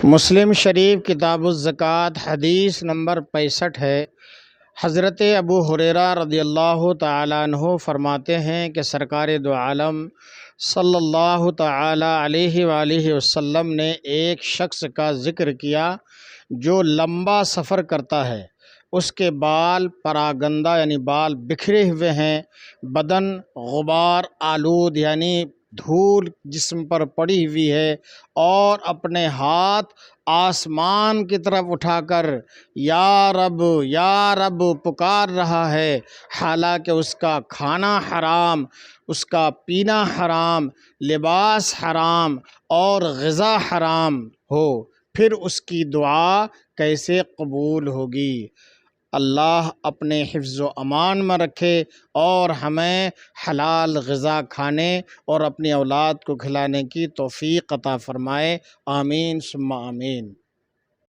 مسلم شریف کتاب الزکوٰۃ حدیث نمبر 65 ہے۔ حضرت ابو ہریرہ رضی اللہ تعالیٰ عنہ فرماتے ہیں کہ سرکار دو عالم صلی اللہ تعالیٰ علیہ وآلہ وسلم نے ایک شخص کا ذکر کیا جو لمبا سفر کرتا ہے، اس کے بال پراگندہ یعنی بال بکھرے ہوئے ہیں، بدن غبار آلود یعنی دھول جسم پر پڑی ہوئی ہے، اور اپنے ہاتھ آسمان کی طرف اٹھا کر یا رب یا رب پکار رہا ہے، حالانکہ اس کا کھانا حرام، اس کا پینا حرام، لباس حرام اور غذا حرام ہو، پھر اس کی دعا کیسے قبول ہوگی؟ اللہ اپنے حفظ و امان میں رکھے اور ہمیں حلال غذا کھانے اور اپنی اولاد کو کھلانے کی توفیق عطا فرمائے، آمین ثم آمین۔